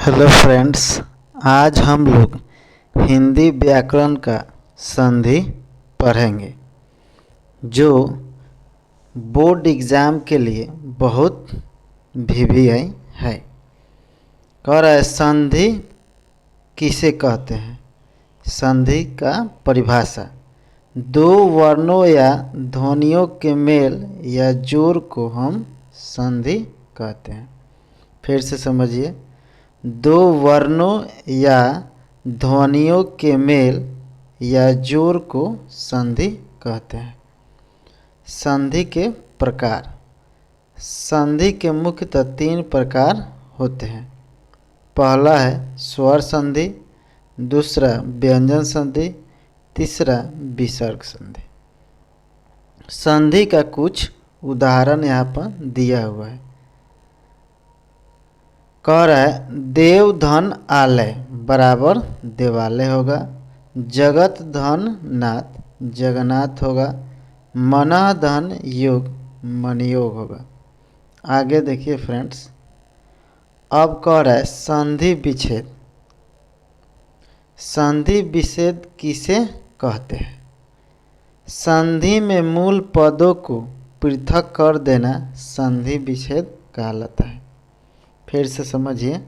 Hello friends, आज हम लोग हिंदी व्याकरण का संधि पढ़ेंगे जो बोर्ड एग्ज़ाम के लिए बहुत वीवीआई है। कह रहा है संधि किसे कहते हैं। संधि का परिभाषा दो वर्णों या ध्वनियों के मेल या जोड़ को हम संधि कहते हैं। फिर से समझिए, दो वर्णों या ध्वनियों के मेल या जोड़ को संधि कहते हैं। संधि के प्रकार। संधि के मुख्यतः तीन प्रकार होते हैं। पहला है स्वर संधि, दूसरा व्यंजन संधि, तीसरा विसर्ग संधि। संधि का कुछ उदाहरण यहाँ पर दिया हुआ है। कह रहा है देव धन आलय बराबर देवालय होगा, जगत धन नाथ जगन्नाथ होगा, मनः धन योग मनयोग होगा। आगे देखिए फ्रेंड्स, अब कह रहा है संधि विच्छेद। संधि विच्छेद किसे कहते हैं। संधि में मूल पदों को पृथक कर देना संधि विच्छेद कहलाता है। फिर से समझिए,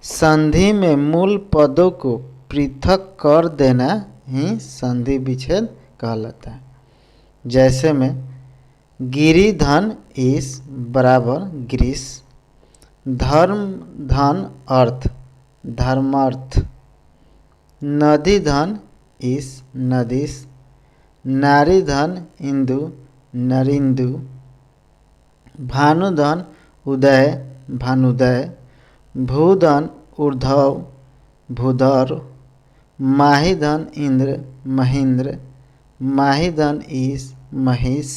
संधि में मूल पदों को पृथक कर देना ही संधि विच्छेद कहलाता है। जैसे में गिरि धन ईश बराबर ग्रीस, धर्म धन अर्थ धर्मार्थ, नदी धन ईश नदीश, नारी धन इंदु नरिंदु, भानुधन उदय भानुदय, भूधन ऊर्ध्व भूधर, माहीधन इंद्र महेंद्र, माहीधन ईश महेश।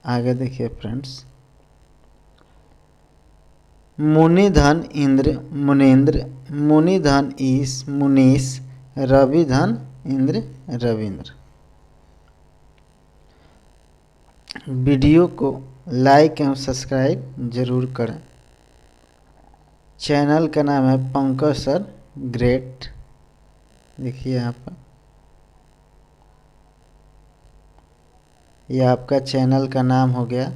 आगे देखिए फ्रेंड्स, मुनिधन इंद्र मुनीन्द्र, मुनिधन ईश मुनीश, रविधन इंद्र रविंद्र। वीडियो को लाइक एवं सब्सक्राइब जरूर करें। चैनल का नाम है पंकज सर ग्रेट। देखिए यहाँ पर यह आपका चैनल का नाम हो गया।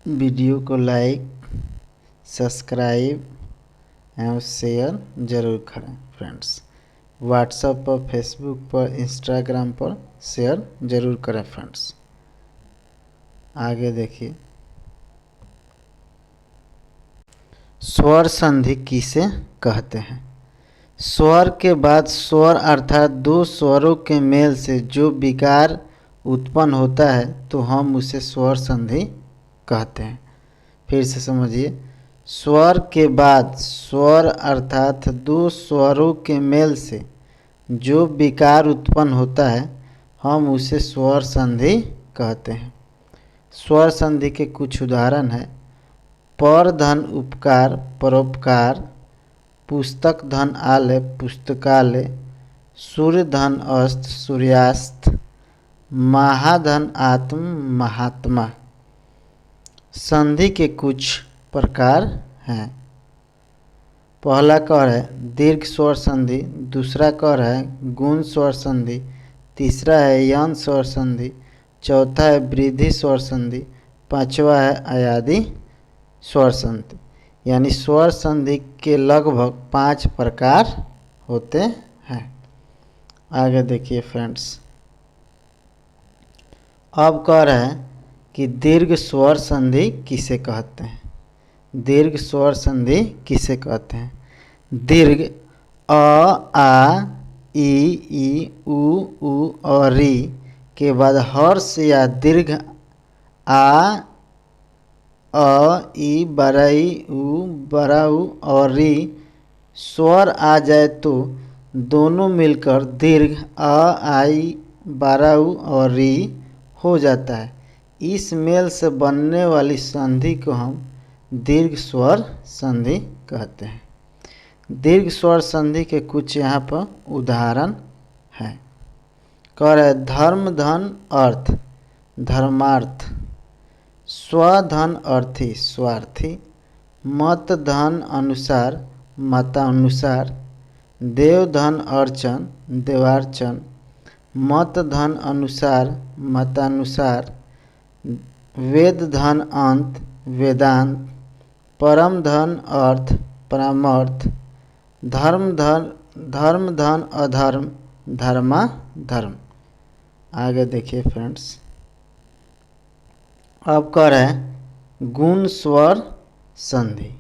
वीडियो को लाइक सब्सक्राइब एवं शेयर जरूर करें फ्रेंड्स। व्हाट्सएप पर, फेसबुक पर, इंस्टाग्राम पर शेयर जरूर करें फ्रेंड्स। आगे देखिए, स्वर संधि किसे कहते हैं। स्वर के बाद स्वर अर्थात दो स्वरों के मेल से जो विकार उत्पन्न होता है तो हम उसे स्वर संधि कहते हैं। फिर से समझिए, स्वर के बाद स्वर अर्थात दो स्वरों के मेल से जो विकार उत्पन्न होता है हम उसे स्वर संधि कहते हैं। स्वर संधि के कुछ उदाहरण हैं। पर धन उपकार परोपकार, पुस्तक धन आलय पुस्तकालय, सूर्य धन अस्त सूर्यास्त, महाधन आत्म महात्मा। संधि के कुछ प्रकार हैं। पहला कह रहा है दीर्घ स्वर संधि, दूसरा कह रहा है गुण स्वर संधि, तीसरा है यंग स्वर संधि, चौथा है वृद्धि स्वर संधि, पांचवा है अयादि स्वर संधि। यानी स्वर संधि के लगभग 5 प्रकार होते हैं। आगे देखिए फ्रेंड्स, अब कह रहे हैं कि दीर्घ स्वर संधि किसे कहते हैं। दीर्घ स्वर संधि किसे कहते हैं। दीर्घ अ आ ई उ और री के बाद हर्ष या दीर्घ आ अ ई बराई उ बराऊ और री स्वर आ जाए तो दोनों मिलकर दीर्घ अ आई बराऊ और री हो जाता है। इस मेल से बनने वाली संधि को हम दीर्घ स्वर संधि कहते हैं। दीर्घ स्वर संधि के कुछ यहाँ पर उदाहरण हैं। कह रहे धर्म धन अर्थ धर्मार्थ, स्वधन अर्थी स्वार्थी, मत धन अनुसार मतानुसार, देव धन अर्चन देवार्चन, मत धन अनुसार मतानुसार, वेद धन अंत वेदांत, परम धन अर्थ परमार्थ, धर्म धन अधर्म धर्माधर्म। आगे देखिए फ्रेंड्स, अब कह रहे हैं गुण स्वर संधि।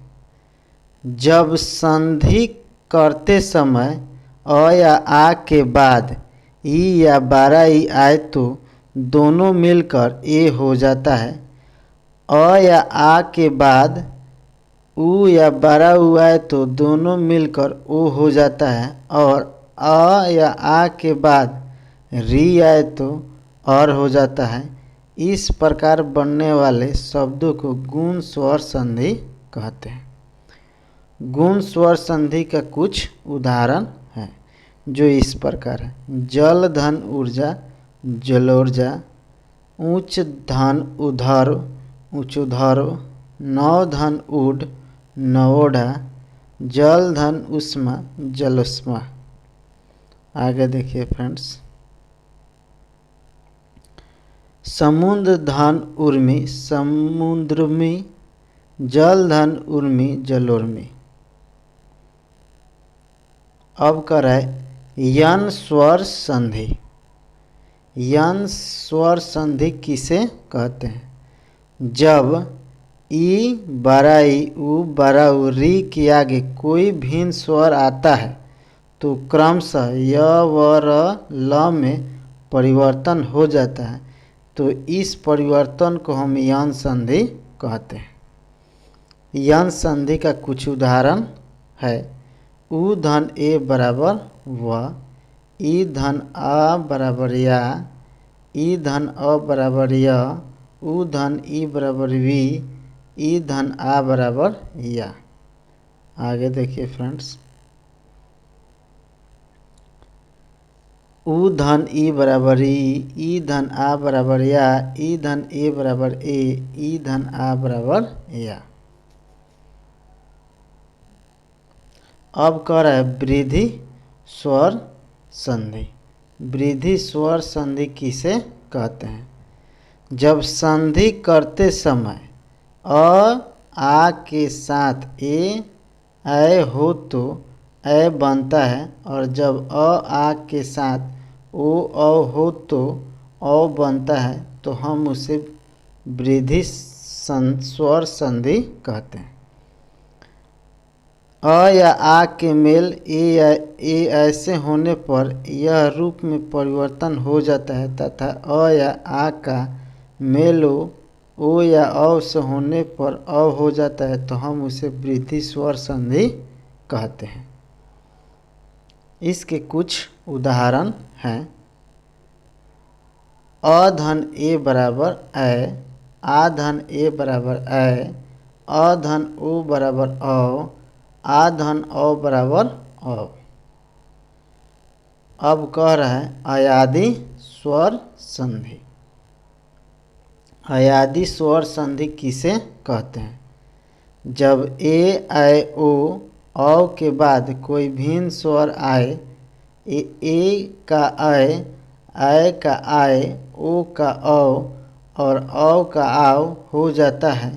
जब संधि करते समय अ या आ के बाद ई या 12 ई आए तो दोनों मिलकर ए हो जाता है। अ या आ के बाद उ या 12 उ आए तो दोनों मिलकर ओ हो जाता है। और अ या आ के बाद री आए तो और हो जाता है। इस प्रकार बनने वाले शब्दों को गुण स्वर संधि कहते हैं। गुण स्वर संधि का कुछ उदाहरण है जो इस प्रकार है। जल धन ऊर्जा जलोर्जा, उच्च धन उधर ऊँचोधरो, नव धन ऊढ़ नवोढ़ा, जल धन उष्मा जलोष्मा। आगे देखिए फ्रेंड्स, समुद्र धन उर्मी समुद्रमी, जल धन उर्मी जलोर्मी। अब कर है यन स्वर संधि। यन स्वर संधि किसे कहते हैं? जब ई बड़ा ई उ बड़ा उ री के आगे कोई भिन्न स्वर आता है तो क्रमशः य व र ल में परिवर्तन हो जाता है। तो इस परिवर्तन को हम यन संधि कहते हैं। यन संधि का कुछ उदाहरण है। उ धन ए बराबर व, ई धन आ बराबर या, ई धन अ बराबर य, उ धन ई बराबर वी, ई धन आ बराबर या। आगे देखिए फ्रेंड्स, उ धन ई बराबर ई धन आ बराबर या, ई धन ए बराबर ए, ई धन आ बराबर या। अब कह रहा है वृद्धि स्वर संधि। वृद्धि स्वर संधि किसे कहते हैं? जब संधि करते समय अ आ के साथ ए ऐ हो तो ऐ बनता है, और जब अ आ के साथ ओ औ हो तो औ बनता है, तो हम उसे वृद्धि स्वर संधि कहते हैं। अ या आ के मेल ए ऐसे होने पर यह रूप में परिवर्तन हो जाता है, तथा अ या आ का मेल ओ या औ से होने पर अ हो जाता है, तो हम उसे वृद्धि स्वर संधि कहते हैं। इसके कुछ उदाहरण हैं। अ धन ए बराबर ऐ, आ धन ए बराबर ऐ, अ धन ओ बराबर औ, आ धन अ बराबर औ। अब कह रहा है अयादि स्वर संधि। अयादि स्वर संधि किसे कहते हैं? जब ए ऐ ओ औ के बाद कोई भिन्न स्वर आए, ए का ऐ का आए, ओ का औ और औ का आव हो जाता है,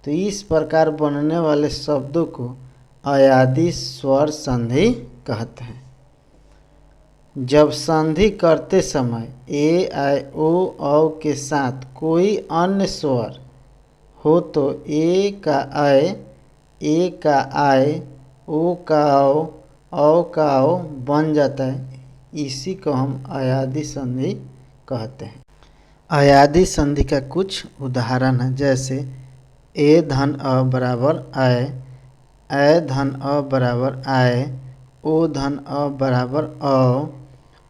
तो इस प्रकार बनने वाले शब्दों को अयादि स्वर संधि कहते हैं। जब संधि करते समय ए ऐ ओ औ के साथ कोई अन्य स्वर हो तो ए का ऐ, ए का आए, ओ का औ का औ बन जाता है। इसी को हम अयादि संधि कहते हैं। अयादि संधि का कुछ उदाहरण है, जैसे ए धन अ बराबर ऐ धन अ बराबर आए, ओ धन अ बराबर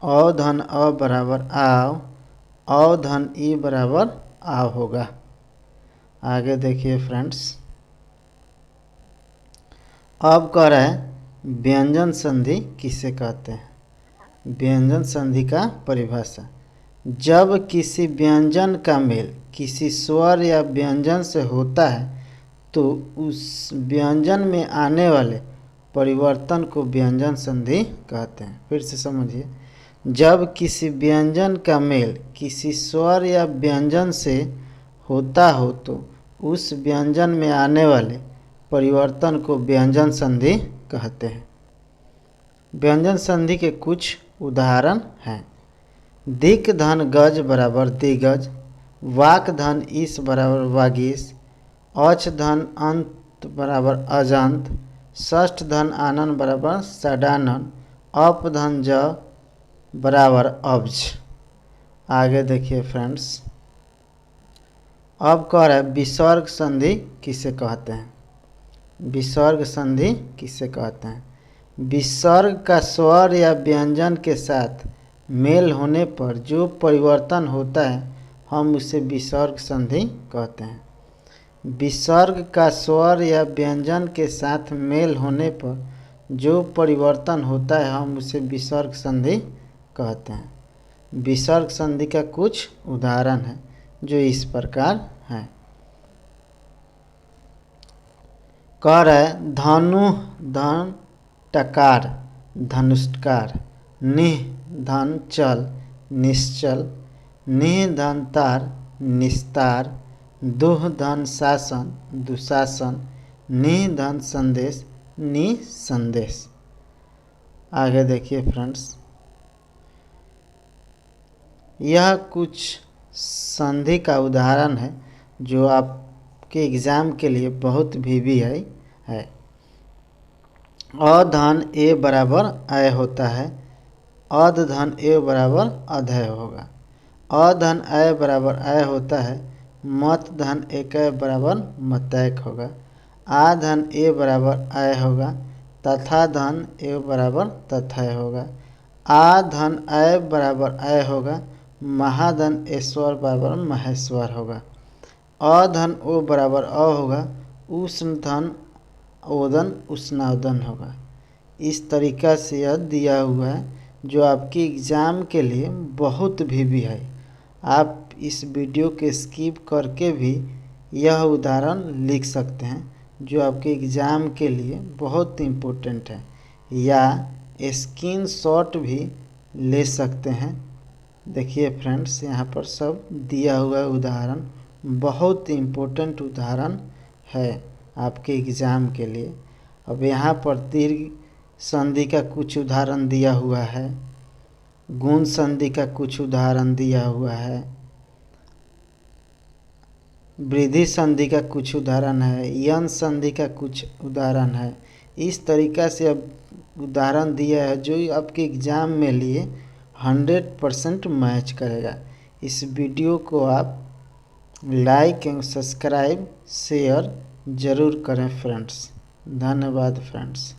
औ धन अ बराबर आव, औ धन ई बराबर आव होगा। आगे देखिए फ्रेंड्स, अब कह रहे हैं व्यंजन संधि किसे कहते हैं? व्यंजन संधि का परिभाषा। जब किसी व्यंजन का मेल किसी स्वर या व्यंजन से होता है तो उस व्यंजन में आने वाले परिवर्तन को व्यंजन संधि कहते हैं। फिर से समझिए, जब किसी व्यंजन का मेल किसी स्वर या व्यंजन से होता हो तो उस व्यंजन में आने वाले परिवर्तन को व्यंजन संधि कहते हैं। व्यंजन संधि के कुछ उदाहरण हैं। दिक् धन गज बराबर दिगज, वाक धन ईश बराबर वागीश, अच धन अंत बराबर अजंत, षष्ठ धन आनन बराबर षडानन, अप धन ज बराबर अब्ज। आगे देखिए फ्रेंड्स, अब कह रहा है विसर्ग संधि किसे कहते हैं। विसर्ग संधि किसे कहते हैं? विसर्ग का स्वर या व्यंजन के साथ मेल होने पर जो परिवर्तन होता है हम उसे विसर्ग संधि कहते हैं। विसर्ग का स्वर या व्यंजन के साथ मेल होने पर जो परिवर्तन होता है हम उसे विसर्ग संधि कहते हैं। विसर्ग संधि का कुछ उदाहरण है जो इस प्रकार हैं। कह रहे धनु धन टकार धनुष्कार, निह धन चल निश्चल, निह धन तार निस्तार, दुह धन शासन दुशासन, निह धन संदेश निसंदेश। आगे देखिए फ्रेंड्स, यह कुछ संधि का उदाहरण है जो आपके एग्जाम के लिए बहुत भी है। अ धन ए बराबर अय होता है, अध धन ए बराबर अधय होगा। अ धन अय बराबर अय होता है, मत धन एक बराबर मतैक होगा। आ धन ए बराबर अय होगा, तथा धन ए बराबर तथय होगा। आ धन अय बराबर अय होगा, महाधन ऐश्वर बराबर महेश्वर होगा। अ धन ओ बराबर अ होगा, उष्ण धन ओदन उष्णावदन होगा। इस तरीक़ा से यह दिया हुआ है जो आपके एग्ज़ाम के लिए बहुत भी है। आप इस वीडियो के स्किप करके भी यह उदाहरण लिख सकते हैं जो आपके एग्ज़ाम के लिए बहुत इम्पोर्टेंट है, या स्क्रीनशॉट भी ले सकते हैं। देखिए फ्रेंड्स, यहाँ पर सब दिया हुआ उदाहरण बहुत इम्पोर्टेंट उदाहरण है आपके एग्ज़ाम के लिए। अब यहाँ पर दीर्घ संधि का कुछ उदाहरण दिया हुआ है, गुण संधि का कुछ उदाहरण दिया हुआ है, वृद्धि संधि का कुछ उदाहरण है, यन संधि का कुछ उदाहरण है। इस तरीक़ा से अब उदाहरण दिया है जो आपके एग्ज़ाम में लिए 100% मैच करेगा। इस वीडियो को आप लाइक एवं सब्सक्राइब शेयर ज़रूर करें फ्रेंड्स। धन्यवाद फ्रेंड्स।